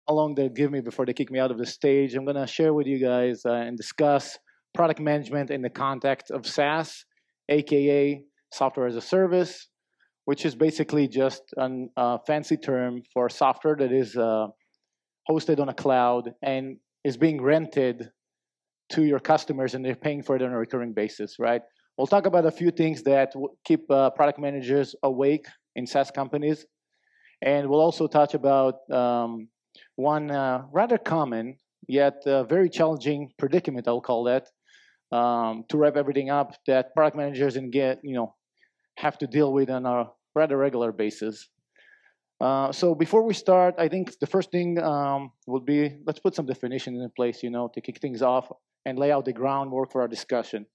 how long they'll give me before they kick me out of the stage. I'm going to share with you guys and discuss product management in the context of SaaS, aka software as a service, which is basically just a fancy term for software that is hosted on a cloud and is being rented to your customers, and they're paying for it on a recurring basis, right? We'll talk about a few things that keep product managers awake in SaaS companies, and we'll also touch about one rather common yet very challenging predicament, I'll call that, to wrap everything up, that product managers have to deal with on a rather regular basis. So before we start, I think the first thing would be, let's put some definitions in place, to kick things off and lay out the groundwork for our discussion.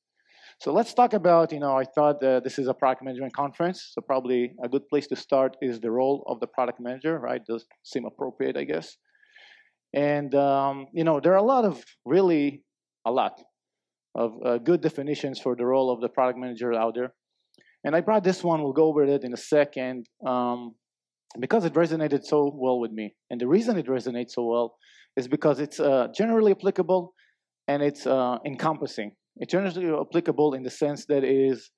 So let's talk about, I thought this is a product management conference, so probably a good place to start is the role of the product manager, right? Does seem appropriate, I guess. And, there are a lot of good definitions for the role of the product manager out there. And I brought this one, we'll go over it in a second, because it resonated so well with me. And the reason it resonates so well is because it's generally applicable and it's encompassing. It's generally applicable in the sense that it is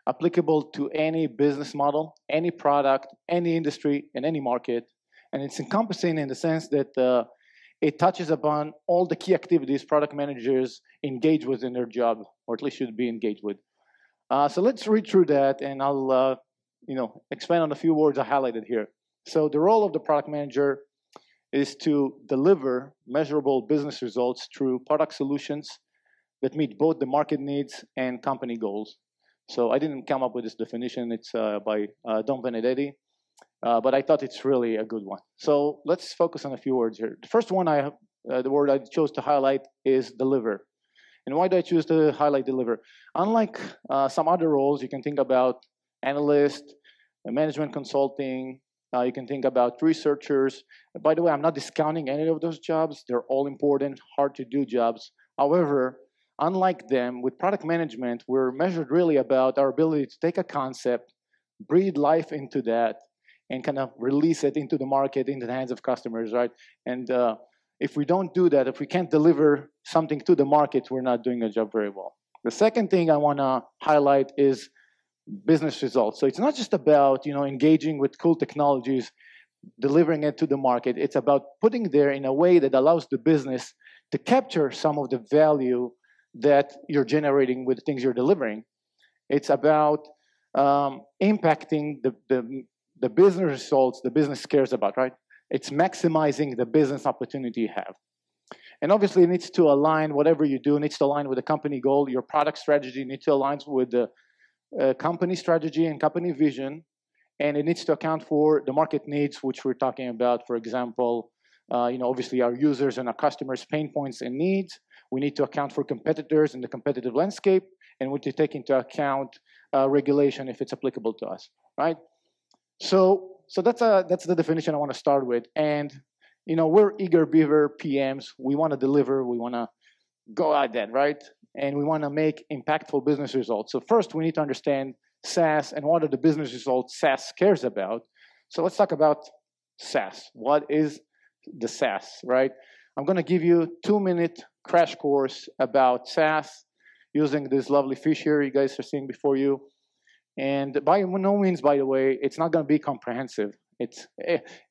applicable to any business model, any product, any industry, and any market. And it's encompassing in the sense that it touches upon all the key activities product managers engage with in their job, or at least should be engaged with. So let's read through that, and I'll expand on a few words I highlighted here. So the role of the product manager is to deliver measurable business results through product solutions that meet both the market needs and company goals. So I didn't come up with this definition. It's by Don Benedetti, but I thought it's really a good one. So let's focus on a few words here. The first one, the word I chose to highlight is deliver. And why do I choose to highlight deliver? Unlike some other roles, you can think about analyst, management consulting, you can think about researchers. By the way, I'm not discounting any of those jobs. They're all important, hard to do jobs. However, unlike them, with product management, we're measured really about our ability to take a concept, breathe life into that, and kind of release it into the market, into the hands of customers, right? And if we don't do that, if we can't deliver something to the market, we're not doing a job very well. The second thing I want to highlight is business results. So it's not just about engaging with cool technologies, delivering it to the market. It's about putting there in a way that allows the business to capture some of the value that you're generating with the things you're delivering. It's about impacting the business results the business cares about, right? It's maximizing the business opportunity you have. And obviously it needs to align, whatever you do needs to align with the company goal. Your product strategy needs to align with the company strategy and company vision, and it needs to account for the market needs, which we're talking about. For example, obviously our users and our customers' pain points and needs. We need to account for competitors in the competitive landscape, and we need to take into account regulation if it's applicable to us, right? So that's the definition I want to start with. And we're eager beaver PMs. We want to deliver. We want to go at that, right? And we want to make impactful business results. So first, we need to understand SaaS and what are the business results SaaS cares about. So let's talk about SaaS. What is the SaaS, right? I'm going to give you a 2-minute crash course about SaaS using this lovely fish here you guys are seeing before you. And by no means, by the way, it's not going to be comprehensive. It's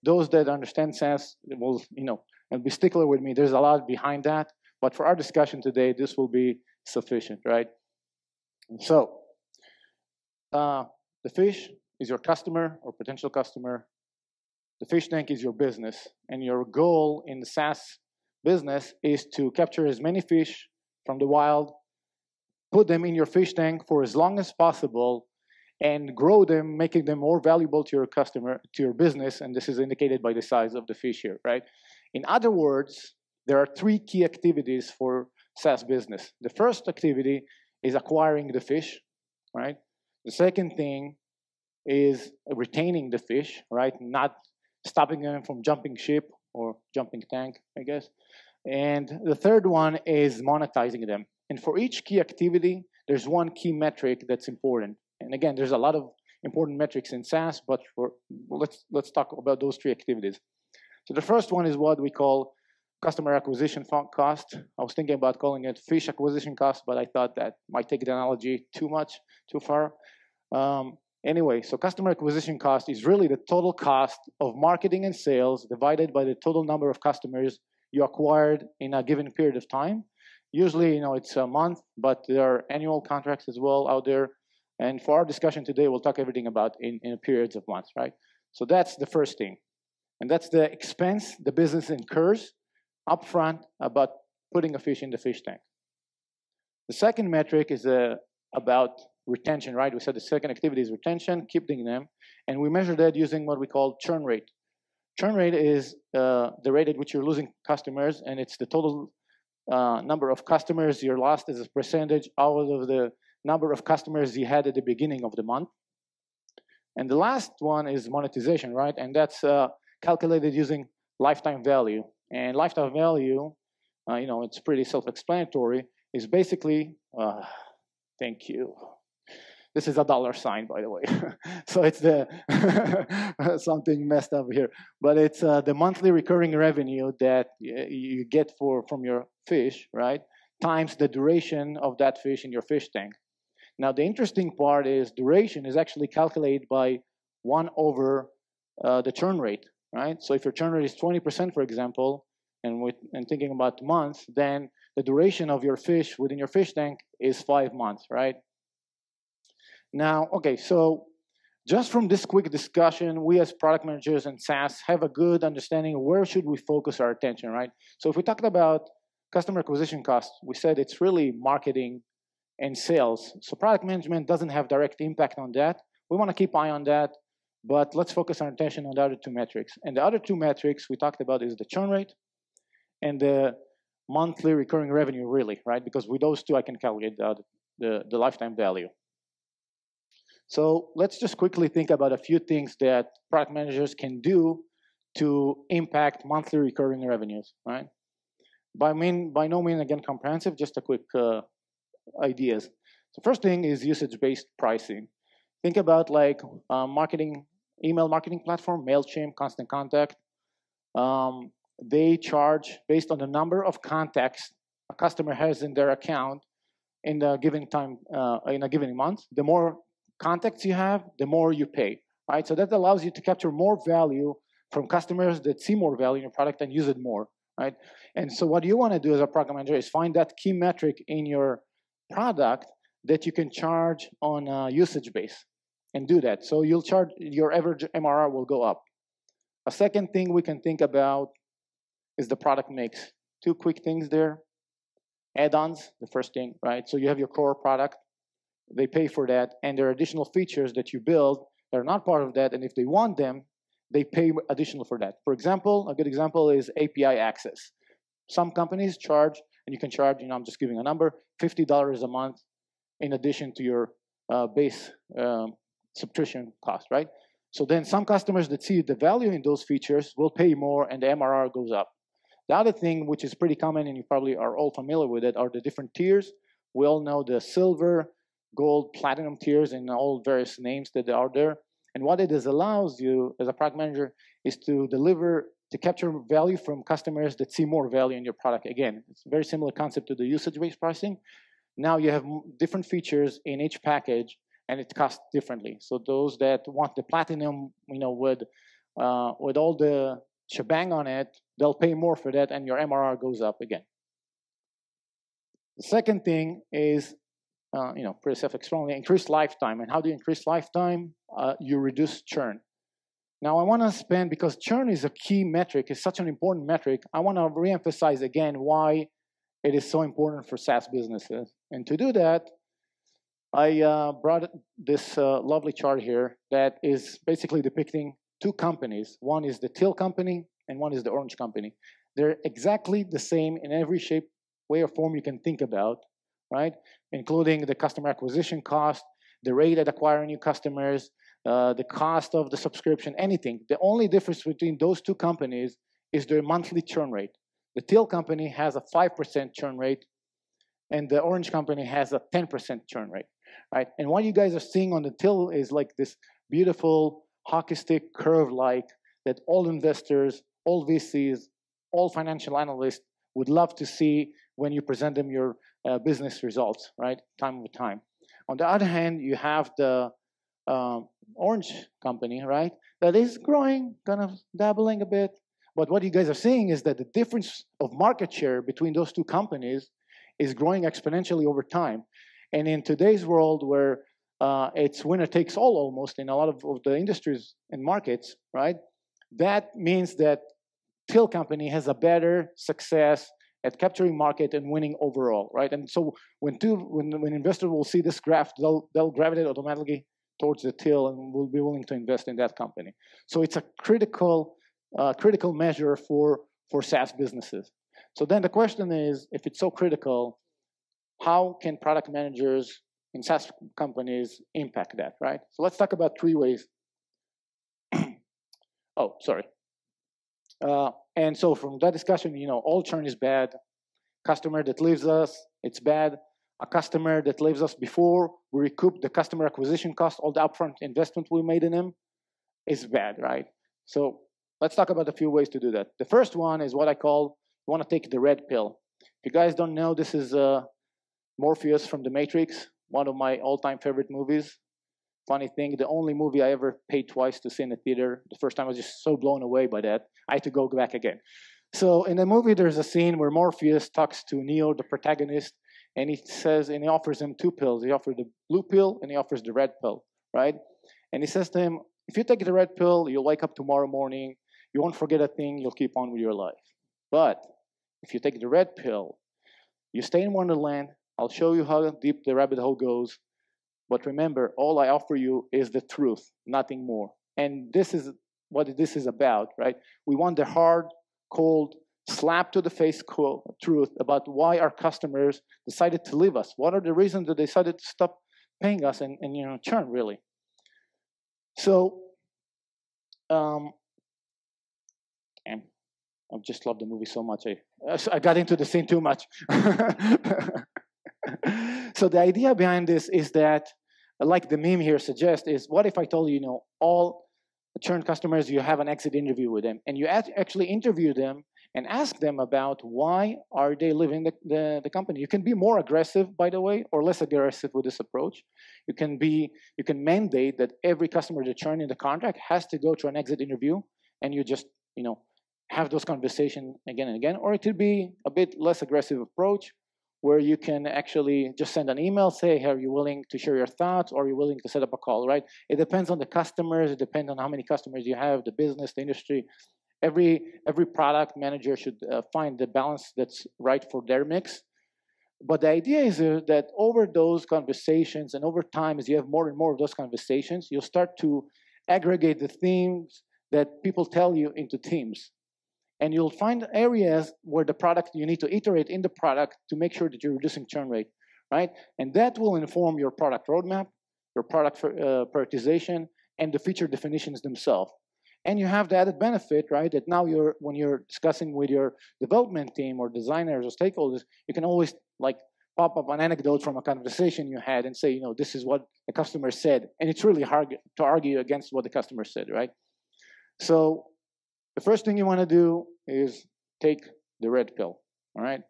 those that understand SaaS will, and be stickler with me. There's a lot behind that. But for our discussion today, this will be sufficient, right? So, the fish is your customer or potential customer. The fish tank is your business. And your goal in the SaaS business is to capture as many fish from the wild, put them in your fish tank for as long as possible, and grow them, making them more valuable to your customer, to your business. And this is indicated by the size of the fish here, right? In other words, there are 3 key activities for SaaS business. The first activity is acquiring the fish, right? The second thing is retaining the fish, right? Not stopping them from jumping ship or jumping tank, I guess. And the third one is monetizing them. And for each key activity, there's one key metric that's important. And again, there's a lot of important metrics in SaaS, but let's talk about those 3 activities. So the first one is what we call customer acquisition cost. I was thinking about calling it fish acquisition cost, but I thought that might take the analogy too far. Anyway, so customer acquisition cost is really the total cost of marketing and sales divided by the total number of customers you acquired in a given period of time. Usually, it's a month, but there are annual contracts as well out there. And for our discussion today, we'll talk everything about in periods of months, right? So that's the first thing. And that's the expense the business incurs upfront about putting a fish in the fish tank. The second metric is about retention, right? We said the second activity is retention, keeping them. And we measure that using what we call churn rate. Churn rate is the rate at which you're losing customers, and it's the total number of customers you lost as a percentage out of the number of customers you had at the beginning of the month. And the last one is monetization, right? And that's calculated using lifetime value. And lifetime value, it's pretty self-explanatory, is basically, thank you. This is a dollar sign, by the way. So it's the something messed up here. But it's the monthly recurring revenue that you get from your fish, right? Times the duration of that fish in your fish tank. Now, the interesting part is duration is actually calculated by 1 over the churn rate, right? So if your churn rate is 20%, for example, and thinking about months, then the duration of your fish within your fish tank is 5 months, right? Now, okay, so just from this quick discussion, we as product managers and SaaS have a good understanding of where should we focus our attention, right? So if we talked about customer acquisition costs, we said it's really marketing and sales. So product management doesn't have direct impact on that. We want to keep eye on that, but let's focus our attention on the other two metrics. And the other two metrics we talked about is the churn rate and the monthly recurring revenue, really, right? Because with those two, I can calculate the lifetime value. So let's just quickly think about a few things that product managers can do to impact monthly recurring revenues, right? By no means, again, comprehensive, just a quick ideas. So first thing is usage-based pricing. Think about like email marketing platform, MailChimp, Constant Contact. They charge based on the number of contacts a customer has in their account in a given time, in a given month. The more contacts you have, the more you pay, right? So that allows you to capture more value from customers that see more value in your product and use it more, right? And so what you want to do as a product manager is find that key metric in your product that you can charge on a usage base and do that. So you'll charge, your average MRR will go up. A second thing we can think about is the product mix. Two quick things there. Add-ons, the first thing, right? So you have your core product. They pay for that, and there are additional features that you build that are not part of that, and if they want them, they pay additional for that. For example, a good example is API access. Some companies charge, and you can charge, I'm just giving a number, $50 a month in addition to your base subscription cost, right? So then some customers that see the value in those features will pay more, and the MRR goes up. The other thing, which is pretty common, and you probably are all familiar with it, are the different tiers. We all know the silver, gold, platinum tiers, and all various names that are there. And what it allows you as a product manager is to capture value from customers that see more value in your product. Again, it's a very similar concept to the usage-based pricing. Now you have different features in each package, and it costs differently. So those that want the platinum, with all the shebang on it, they'll pay more for that, and your MRR goes up again. The second thing is, pretty self-explanatory, increase lifetime. And how do you increase lifetime? You reduce churn. Now I want to spend, because churn is a key metric, it's such an important metric, I want to reemphasize again why it is so important for SaaS businesses. And to do that, I brought this lovely chart here that is basically depicting two companies. One is the teal company, and one is the orange company. They're exactly the same in every shape, way, or form you can think about, right? Including the customer acquisition cost, the rate at acquiring new customers, the cost of the subscription, anything. The only difference between those two companies is their monthly churn rate. The teal company has a 5% churn rate, and the orange company has a 10% churn rate, right? And what you guys are seeing on the teal is like this beautiful hockey stick curve like that all investors all VCs, all financial analysts would love to see when you present them your business results, right? Time over time. On the other hand, you have the orange company, right? That is growing, kind of dabbling a bit. But what you guys are seeing is that the difference of market share between those two companies is growing exponentially over time. And in today's world where it's winner takes all almost in a lot of the industries and markets, right? That means that Till company has a better success at capturing market and winning overall, right? And so when investors will see this graph, they'll gravitate automatically towards the Till and will be willing to invest in that company. So it's a critical measure for SaaS businesses. So then the question is, if it's so critical, how can product managers in SaaS companies impact that, right? So let's talk about 3 ways. Oh, sorry. And so from that discussion, all churn is bad. Customer that leaves us, it's bad. A customer that leaves us before we recoup the customer acquisition cost, all the upfront investment we made in him, is bad, right? So let's talk about a few ways to do that. The first one is what I call, you want to take the red pill. If you guys don't know, this is Morpheus from The Matrix, one of my all-time favorite movies. Funny thing, the only movie I ever paid twice to see in the theater. The first time I was just so blown away by that, I had to go back again. So in the movie, there's a scene where Morpheus talks to Neo, the protagonist, and he offers him 2 pills. He offers the blue pill and he offers the red pill, right? And he says to him, if you take the red pill, you'll wake up tomorrow morning, you won't forget a thing, you'll keep on with your life. But if you take the red pill, you stay in Wonderland, I'll show you how deep the rabbit hole goes. But remember, all I offer you is the truth, nothing more. And this is what this is about, right? We want the hard, cold, slap to the face truth about why our customers decided to leave us. What are the reasons that they decided to stop paying us and churn, really? So, I just love the movie so much. I got into the scene too much. So the idea behind this is that, like the meme here suggests, is what if I told you, all churn customers, you have an exit interview with them, and you actually interview them and ask them about why are they leaving the company. You can be more aggressive, by the way, or less aggressive with this approach. You can mandate that every customer that churn in the contract has to go through an exit interview, and you just, have those conversations again and again. Or it could be a bit less aggressive approach, where you can actually just send an email, say, hey, are you willing to share your thoughts, or are you willing to set up a call, right? It depends on the customers. It depends on how many customers you have, the business, the industry. Every product manager should find the balance that's right for their mix. But the idea is that over those conversations and over time, as you have more and more of those conversations, you'll start to aggregate the themes that people tell you into teams. And you'll find areas where you need to iterate in the product to make sure that you're reducing churn rate, right? And that will inform your product roadmap, your product prioritization, and the feature definitions themselves. And you have the added benefit, right, that now when you're discussing with your development team or designers or stakeholders, you can always pop up an anecdote from a conversation you had and say, this is what the customer said. And it's really hard to argue against what the customer said, right? So the first thing you want to do is take the red pill, all right?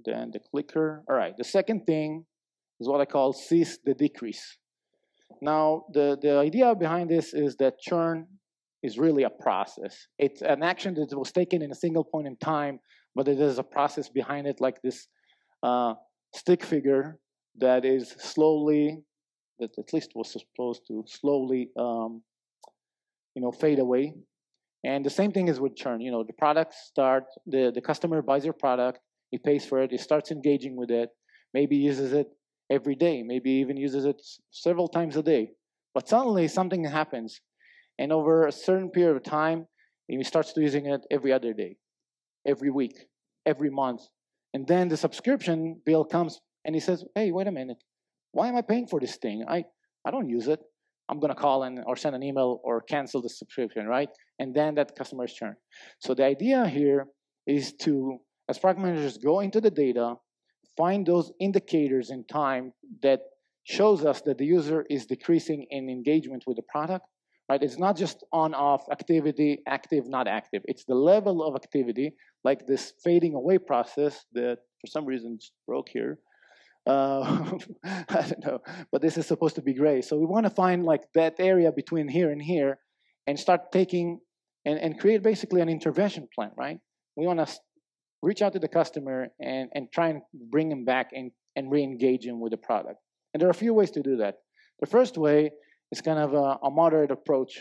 Then the clicker. All right, the second thing is what I call cease the decrease. Now, the idea behind this is that churn is really a process. It's an action that was taken in a single point in time, but it is a process behind it, like this stick figure that is that at least was supposed to slowly fade away. And the same thing is with churn. The product starts, the customer buys your product, he pays for it, he starts engaging with it, maybe uses it every day, maybe even uses it several times a day. But suddenly something happens, and over a certain period of time, he starts using it every other day, every week, every month. And then the subscription bill comes, and he says, hey, wait a minute, why am I paying for this thing? I don't use it. I'm going to call or send an email or cancel the subscription, right? And then that customer is churn. So the idea here is to, as product managers, go into the data, find those indicators in time that shows us that the user is decreasing in engagement with the product, right? It's not just on-off activity, active, not active. It's the level of activity, like this fading away process that for some reason just broke here. I don't know, but this is supposed to be gray. So we want to find like that area between here and here and start taking and create basically an intervention plan, right? We want to reach out to the customer and try and bring him back and re-engage him with the product. And there are a few ways to do that. The first way is kind of a moderate approach.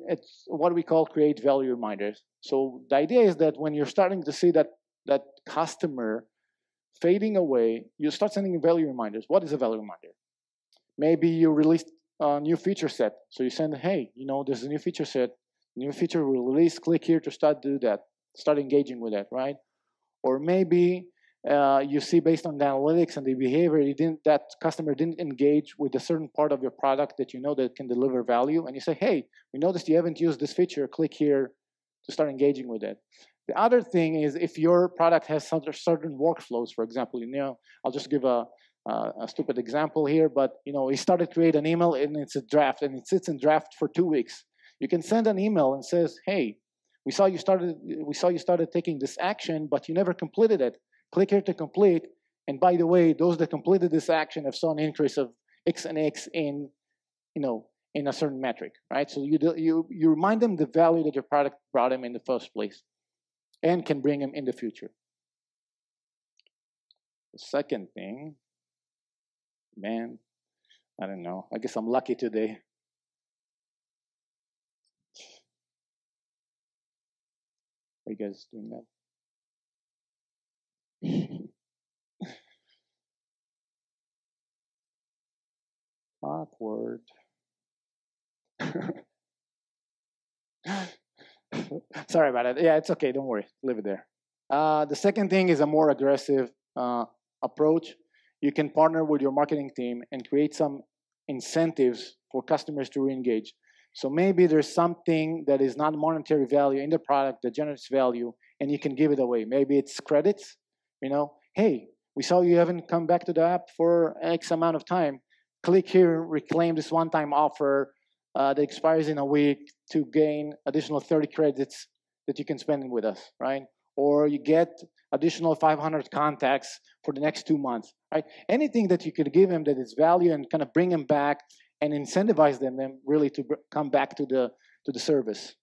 It's what we call create value reminders. So the idea is that when you're starting to see that customer fading away, you start sending value reminders. What is a value reminder? Maybe you released a new feature set. So you send, hey, there's a new feature set, new feature will release, click here to start do that, start engaging with that, right? Or maybe you see based on the analytics and the behavior, that customer didn't engage with a certain part of your product that you know that can deliver value, and you say, hey, we noticed you haven't used this feature, click here to start engaging with it. The other thing is if your product has certain workflows, for example, I'll just give a stupid example here, but he started to create an email and it's a draft and it sits in draft for 2 weeks. You can send an email and says, hey, we saw you started taking this action, but you never completed it. Click here to complete. And by the way, those that completed this action have saw an increase of X and X in a certain metric, right? So you remind them the value that your product brought them in the first place and can bring them in the future. The second thing, man, I don't know. I guess I'm lucky today. Are you guys doing that? Awkward. Sorry about it. Yeah, it's okay. Don't worry. Leave it there. The second thing is a more aggressive approach. You can partner with your marketing team and create some incentives for customers to re-engage. So maybe there's something that is not monetary value in the product that generates value, and you can give it away. Maybe it's credits. Hey, we saw you haven't come back to the app for X amount of time. Click here, reclaim this one-time offer that expires in a week to gain additional 30 credits that you can spend with us, right? Or you get additional 500 contacts for the next 2 months, right? Anything that you could give them that is value and kind of bring them back and incentivize them really to come back to the service.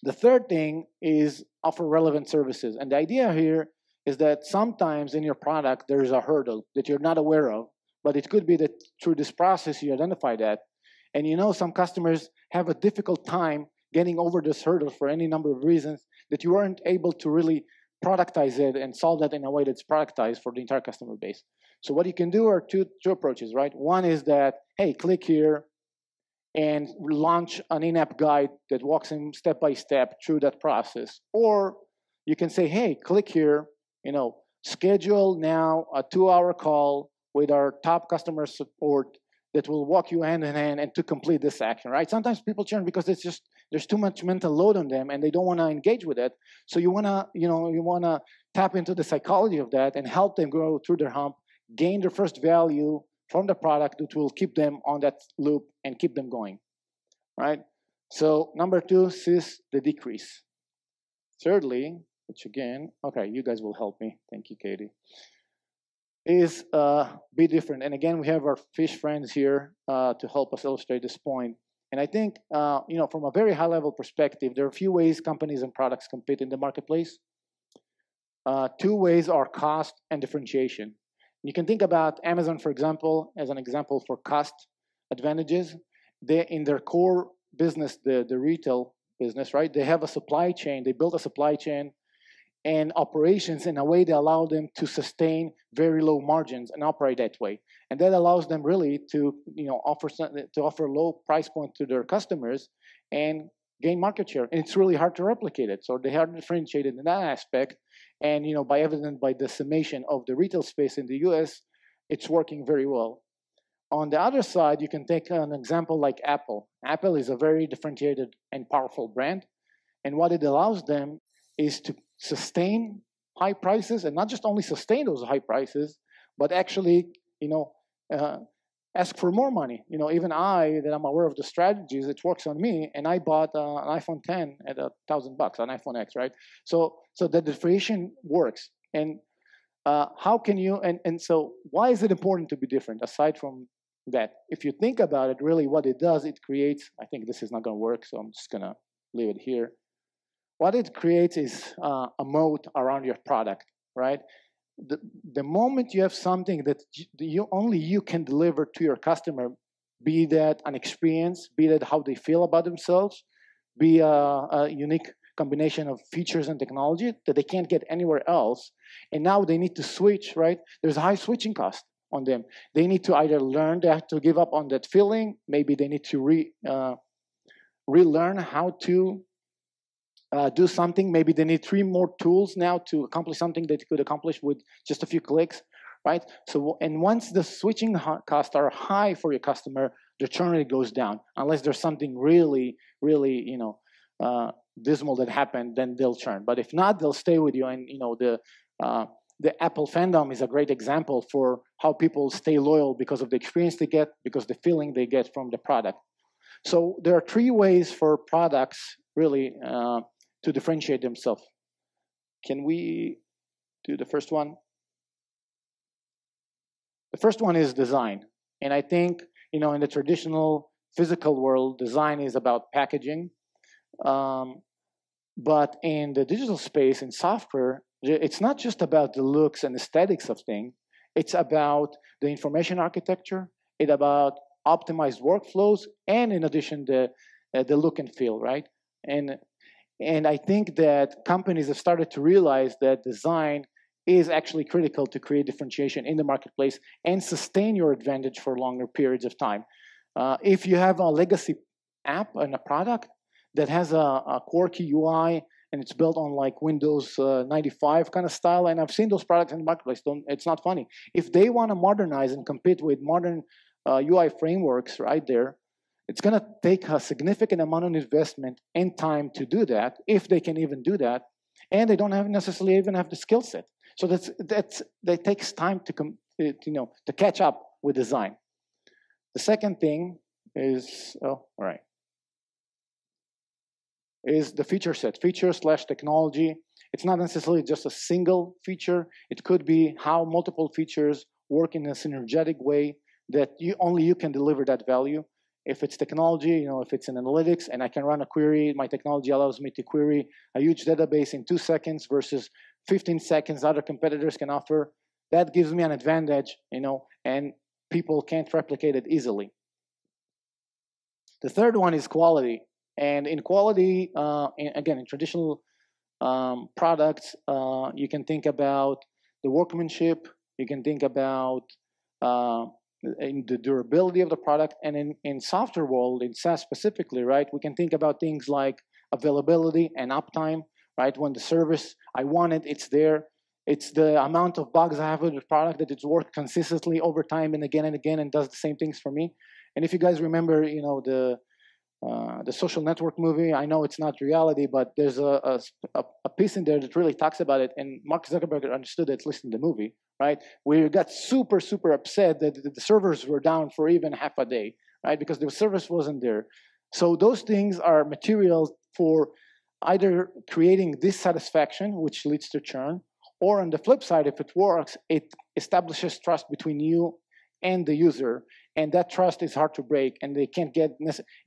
The third thing is offer relevant services. And the idea here is that sometimes in your product, there's a hurdle that you're not aware of, but it could be that through this process, you identify that. And some customers have a difficult time getting over this hurdle for any number of reasons that you weren't able to really productize it and solve that in a way that's productized for the entire customer base. So what you can do are two approaches, right? One is that, hey, click here and launch an in-app guide that walks him step by step through that process. Or you can say, hey, click here, schedule now a 2-hour call with our top customer support that will walk you hand in hand and to complete this action, right? Sometimes people churn because there's too much mental load on them and they don't want to engage with it. So you want to tap into the psychology of that and help them go through their hump, gain their first value from the product that will keep them on that loop and keep them going, right? So number 2 is the decrease. Thirdly, which again, okay, you guys will help me. Thank you, Katie. Is be different. And again, we have our fish friends here to help us illustrate this point. And I think, from a very high-level perspective, there are a few ways companies and products compete in the marketplace. 2 ways are cost and differentiation. You can think about Amazon, for example, as an example for cost advantages. They, in their core business, the retail business, right? They have a supply chain. They built a supply chain and operations in a way that allow them to sustain very low margins and operate that way. And that allows them really to offer low price point to their customers and gain market share. And it's really hard to replicate it. So they are differentiated in that aspect. And by evident by the summation of the retail space in the US, it's working very well. On the other side, you can take an example like Apple. Apple is a very differentiated and powerful brand. And what it allows them is to sustain high prices, and not just only sustain those high prices, but actually, ask for more money. Even I, that I'm aware of the strategies, it works on me, and I bought an iPhone 10 at $1,000, an iPhone X, right? So the differentiation works. And how can you, and so why is it important to be different, aside from that? If you think about it, really what it does, it creates, I think this is not going to work, so I'm just going to leave it here. What it creates is a moat around your product, right? The moment you have something that only you can deliver to your customer, be that an experience, be that how they feel about themselves, be a unique combination of features and technology that they can't get anywhere else, and now they need to switch, right? There's a high switching cost on them. They need to either learn, they have to give up on that feeling, maybe they need to relearn how to do something. Maybe they need 3 more tools now to accomplish something that they could accomplish with just a few clicks, right? So, and once the switching costs are high for your customer, the churn rate goes down. Unless there's something really, really, dismal that happened, then they'll churn. But if not, they'll stay with you. And the Apple fandom is a great example for how people stay loyal because of the experience they get, because the feeling they get from the product. So there are 3 ways for products really to differentiate themselves. Can we do the first one? The first one is design. And I think, in the traditional physical world, design is about packaging. But in the digital space, in software, it's not just about the looks and aesthetics of things. It's about the information architecture. It's about optimized workflows, and in addition, the look and feel, right? And I think that companies have started to realize that design is actually critical to create differentiation in the marketplace and sustain your advantage for longer periods of time. If you have a legacy app and a product that has a quirky UI and it's built on like Windows 95 kind of style, and I've seen those products in the marketplace, it's not funny. If they want to modernize and compete with modern UI frameworks right there, it's going to take a significant amount of investment and time to do that, if they can even do that, and they don't necessarily even have the skill set. So that takes time to catch up with design. The second thing is is the feature set, feature/technology. It's not necessarily just a single feature. It could be how multiple features work in a synergetic way that only you can deliver that value. If it's technology, if it's in analytics and I can run a query, my technology allows me to query a huge database in 2 seconds versus 15 seconds other competitors can offer, that gives me an advantage, and people can't replicate it easily. The third one is quality. And in quality, again, in traditional products, you can think about the workmanship, you can think about in the durability of the product, and in software world, in SaaS specifically, right, we can think about things like availability and uptime, right? When the service, I want it, it's there. It's the amount of bugs I have with the product that it's worked consistently over time and again and does the same things for me. And if you guys remember, the Social Network movie, I know it's not reality, but there's a piece in there that really talks about it, and Mark Zuckerberg understood it, at least in the movie, right? We got super, super upset that the servers were down for even half a day, right? Because the service wasn't there. So those things are materials for either creating dissatisfaction, which leads to churn, or on the flip side, if it works, it establishes trust between you and the user, and that trust is hard to break, and they can't get,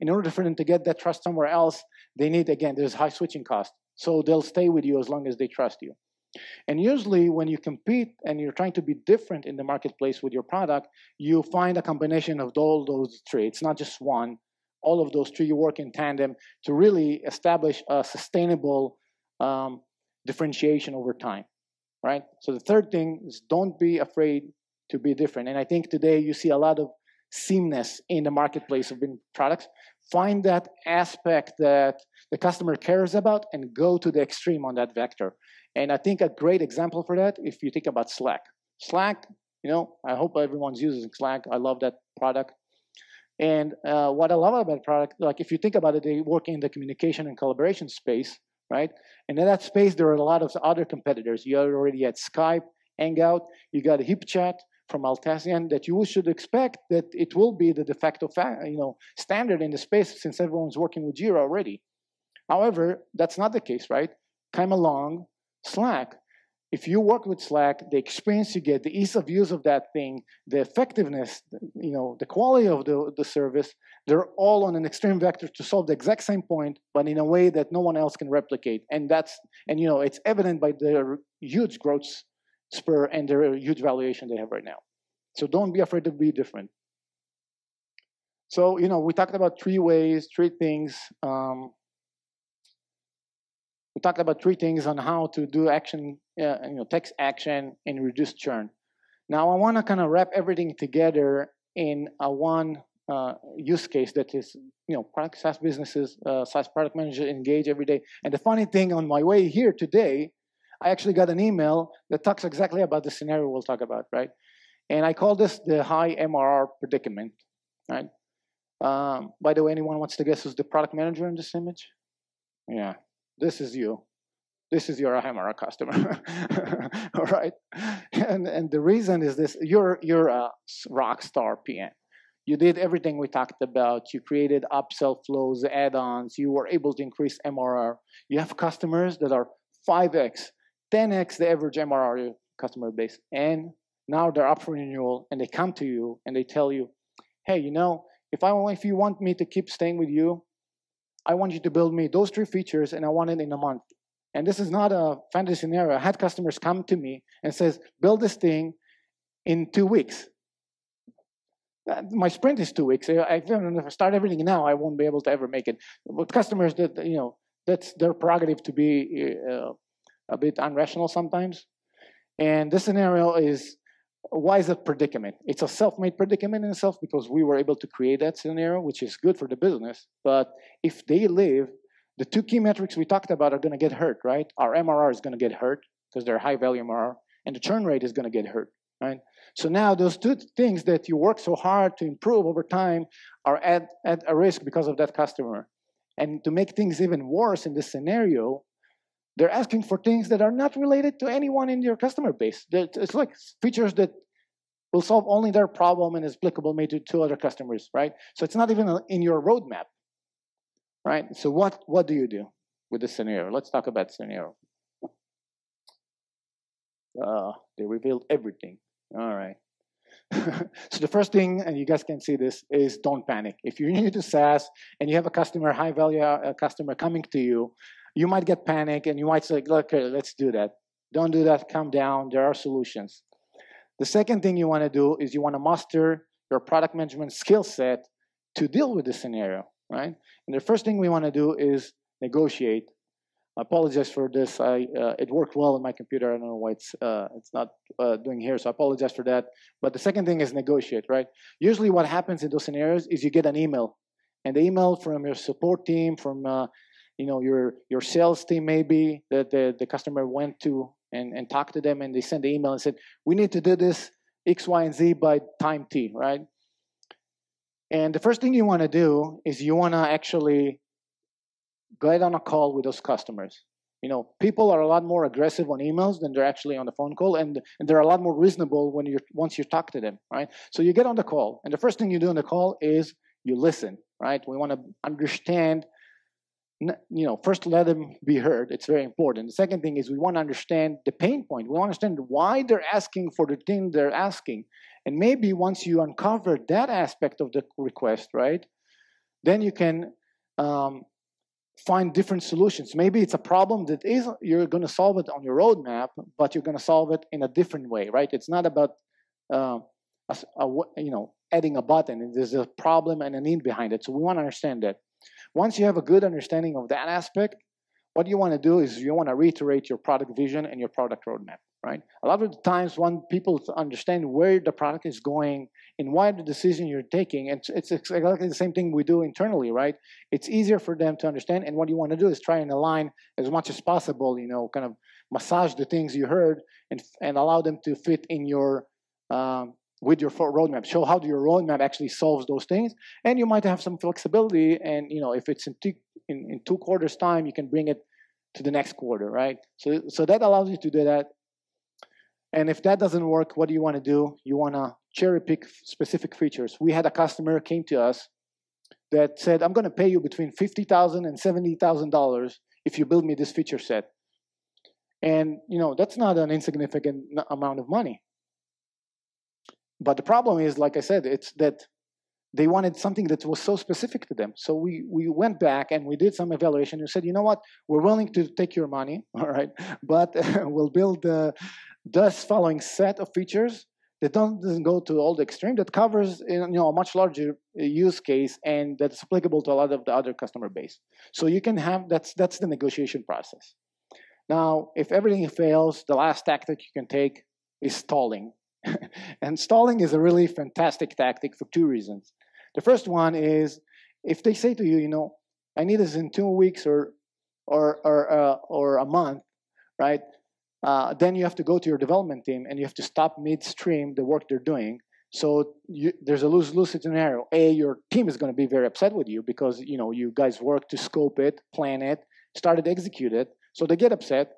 in order for them to get that trust somewhere else, they need, again, there's high switching cost. So they'll stay with you as long as they trust you. And usually when you compete and you're trying to be different in the marketplace with your product, you find a combination of all those 3. It's not just one. All of those 3, you work in tandem to really establish a sustainable differentiation over time, right? So the third thing is don't be afraid to be different. And I think today you see a lot of sameness in the marketplace of products. Find that aspect that the customer cares about and go to the extreme on that vector. And I think a great example for that, if you think about Slack. Slack, I hope everyone's using Slack. I love that product. And what I love about the product, like if you think about it, they work in the communication and collaboration space, right? And in that space, there are a lot of other competitors. You already had Skype, Hangout, you got HipChat, from Altasian that you should expect that it will be the de facto standard in the space since everyone's working with Jira already. However, that's not the case, right? Come along, Slack. If you work with Slack, the experience you get, the ease of use of that thing, the effectiveness, the quality of the service, they're all on an extreme vector to solve the exact same point, but in a way that no one else can replicate. And it's evident by their huge growth spur and their huge valuation they have right now. So don't be afraid to be different. So, we talked about three things. We talked about three things on how to do action, text action and reduce churn. Now I want to kind of wrap everything together in one use case that is, product SaaS businesses, SaaS product managers engage every day. And the funny thing, on my way here today, I actually got an email that talks exactly about the scenario we'll talk about, right? And I call this the high MRR predicament, right? By the way, anyone wants to guess who's the product manager in this image? Yeah. This is you. This is your MRR customer, all right? And the reason is this: you're a rock star PM. You did everything we talked about. You created upsell flows, add-ons. You were able to increase MRR. You have customers that are 5x, 10x the average MRR customer base, and now they're up for renewal, and they come to you and they tell you, "Hey, if you want me to keep staying with you, I want you to build me those 3 features, and I want it in a month." And this is not a fantasy scenario. I had customers come to me and says, "Build this thing in 2 weeks." My sprint is 2 weeks. If I start everything now, I won't be able to ever make it. But customers that, that's their prerogative to be a bit unrational sometimes. And this scenario is, why is it predicament? It's a self-made predicament in itself because we were able to create that scenario, which is good for the business. But if they leave, the 2 key metrics we talked about are going to get hurt, right? Our MRR is going to get hurt because they're high-value MRR, and the churn rate is going to get hurt, right? So now those 2 things that you work so hard to improve over time are at a risk because of that customer. And to make things even worse in this scenario, they're asking for things that are not related to anyone in your customer base. It's like features that will solve only their problem and is applicable maybe to other customers, right? So it's not even in your roadmap, right? So what do you do with this scenario? Let's talk about scenario. They revealed everything. All right. So the first thing, and you guys can see this, is don't panic. If you're new to SaaS and you have a customer, high-value customer coming to you, you might get panic and you might say, "Look, let's do that." Don't do that. Calm down. There are solutions. The second thing you want to do is you want to master your product management skill set to deal with this scenario, right? And the first thing we want to do is negotiate. I apologize for this. It worked well on my computer. I don't know why it's not doing here, so I apologize for that. But the second thing is negotiate, right? Usually what happens in those scenarios is you get an email. And the email from your support team, from your sales team maybe, that the customer went to and talked to them, and they sent the email and said, "We need to do this X, Y, and Z by time T," right? And the first thing you want to do is you want to actually get on a call with those customers. People are a lot more aggressive on emails than they're actually on the phone call, and they're a lot more reasonable once you talk to them, right? So you get on the call, and the first thing you do on the call is you listen, right? We want to understand. First let them be heard. It's very important. The second thing is we want to understand the pain point. We want to understand why they're asking for the thing they're asking. And maybe once you uncover that aspect of the request, right, then you can find different solutions. Maybe it's a problem that you're going to solve it on your roadmap, but you're going to solve it in a different way, right? It's not about adding a button. There's a problem and a need behind it. So we want to understand that. Once you have a good understanding of that aspect, what you want to do is you want to reiterate your product vision and your product roadmap, right? A lot of the times when people understand where the product is going and why the decision you're taking, and it's exactly the same thing we do internally, right? It's easier for them to understand, and what you want to do is try and align as much as possible, kind of massage the things you heard and allow them to fit in your with your roadmap. Show how your roadmap actually solves those things, and you might have some flexibility. And if it's in 2 quarters' time, you can bring it to the next quarter, right? So that allows you to do that. And if that doesn't work, what do you want to do? You want to cherry pick specific features. We had a customer came to us that said, I'm going to pay you between $50,000 and $70,000 if you build me this feature set. And that's not an insignificant amount of money. But the problem is, like I said, it's that they wanted something that was so specific to them. So we went back and we did some evaluation and said, you know what, we're willing to take your money, all right, but we'll build this following set of features that doesn't go to all the extreme, that covers a much larger use case and that's applicable to a lot of the other customer base. So you can have, that's the negotiation process. Now, if everything fails, the last tactic you can take is stalling. And stalling is a really fantastic tactic for two reasons. The first one is if they say to you, I need this in 2 weeks or a month, right? Then you have to go to your development team and you have to stop midstream the work they're doing. So there's a lose-lose scenario. A, your team is going to be very upset with you because you guys worked to scope it, plan it, started to execute it. So they get upset.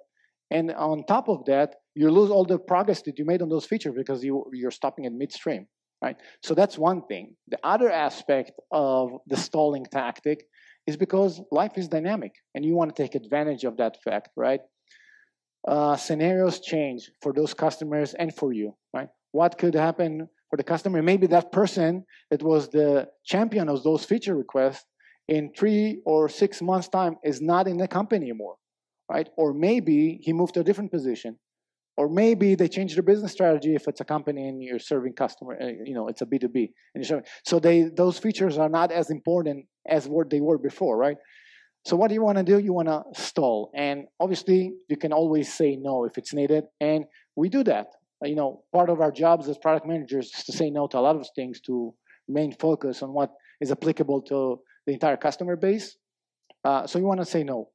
And on top of that, you lose all the progress that you made on those features because you're stopping at midstream, right? So that's one thing. The other aspect of the stalling tactic is because life is dynamic and you want to take advantage of that fact, right? Scenarios change for those customers and for you, right? What could happen for the customer? Maybe that person that was the champion of those feature requests in 3 or 6 months' time is not in the company anymore, right? Or maybe he moved to a different position. Or maybe they changed their business strategy if it's a company and you're serving customer, it's a B2B. So those features are not as important as what they were before, right? So what do you want to do? You want to stall. And obviously, you can always say no if it's needed. And we do that. Part of our jobs as product managers is to say no to a lot of things to main focus on what is applicable to the entire customer base. So you want to say no.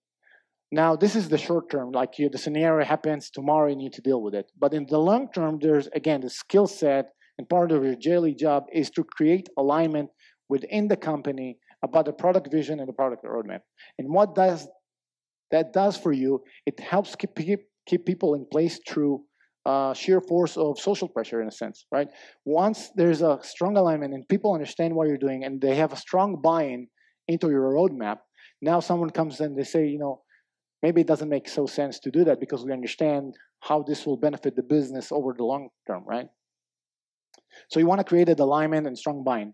Now, this is the short term, like the scenario happens tomorrow, you need to deal with it. But in the long term, there's, again, the skill set, and part of your daily job is to create alignment within the company about the product vision and the product roadmap. And what that does for you, it helps keep people in place through sheer force of social pressure, in a sense, right? Once there's a strong alignment and people understand what you're doing and they have a strong buy-in into your roadmap, now someone comes and they say, maybe it doesn't make so sense to do that because we understand how this will benefit the business over the long term, right? So you want to create an alignment and strong buy-in.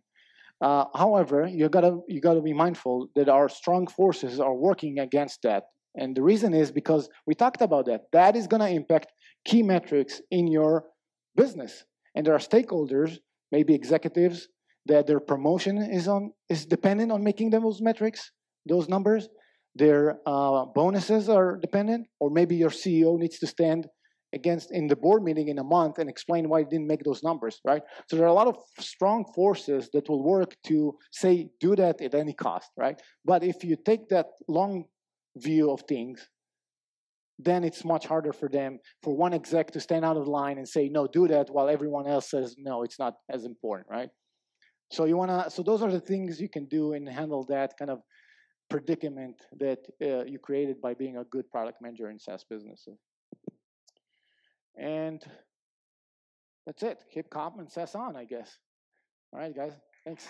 However, you gotta be mindful that our strong forces are working against that. And the reason is because we talked about that. That is going to impact key metrics in your business. And there are stakeholders, maybe executives, that their promotion is dependent on making those metrics, those numbers. Their bonuses are dependent, or maybe your CEO needs to stand in the board meeting in a month and explain why he didn't make those numbers, right? So there are a lot of strong forces that will work to say, do that at any cost, right? But if you take that long view of things, then it's much harder for one exec to stand out of line and say, no, do that, while everyone else says, no, it's not as important, right? So so those are the things you can do and handle that kind of predicament that you created by being a good product manager in SaaS businesses. And that's it. Keep calm and SaaS on, I guess. All right, guys. Thanks.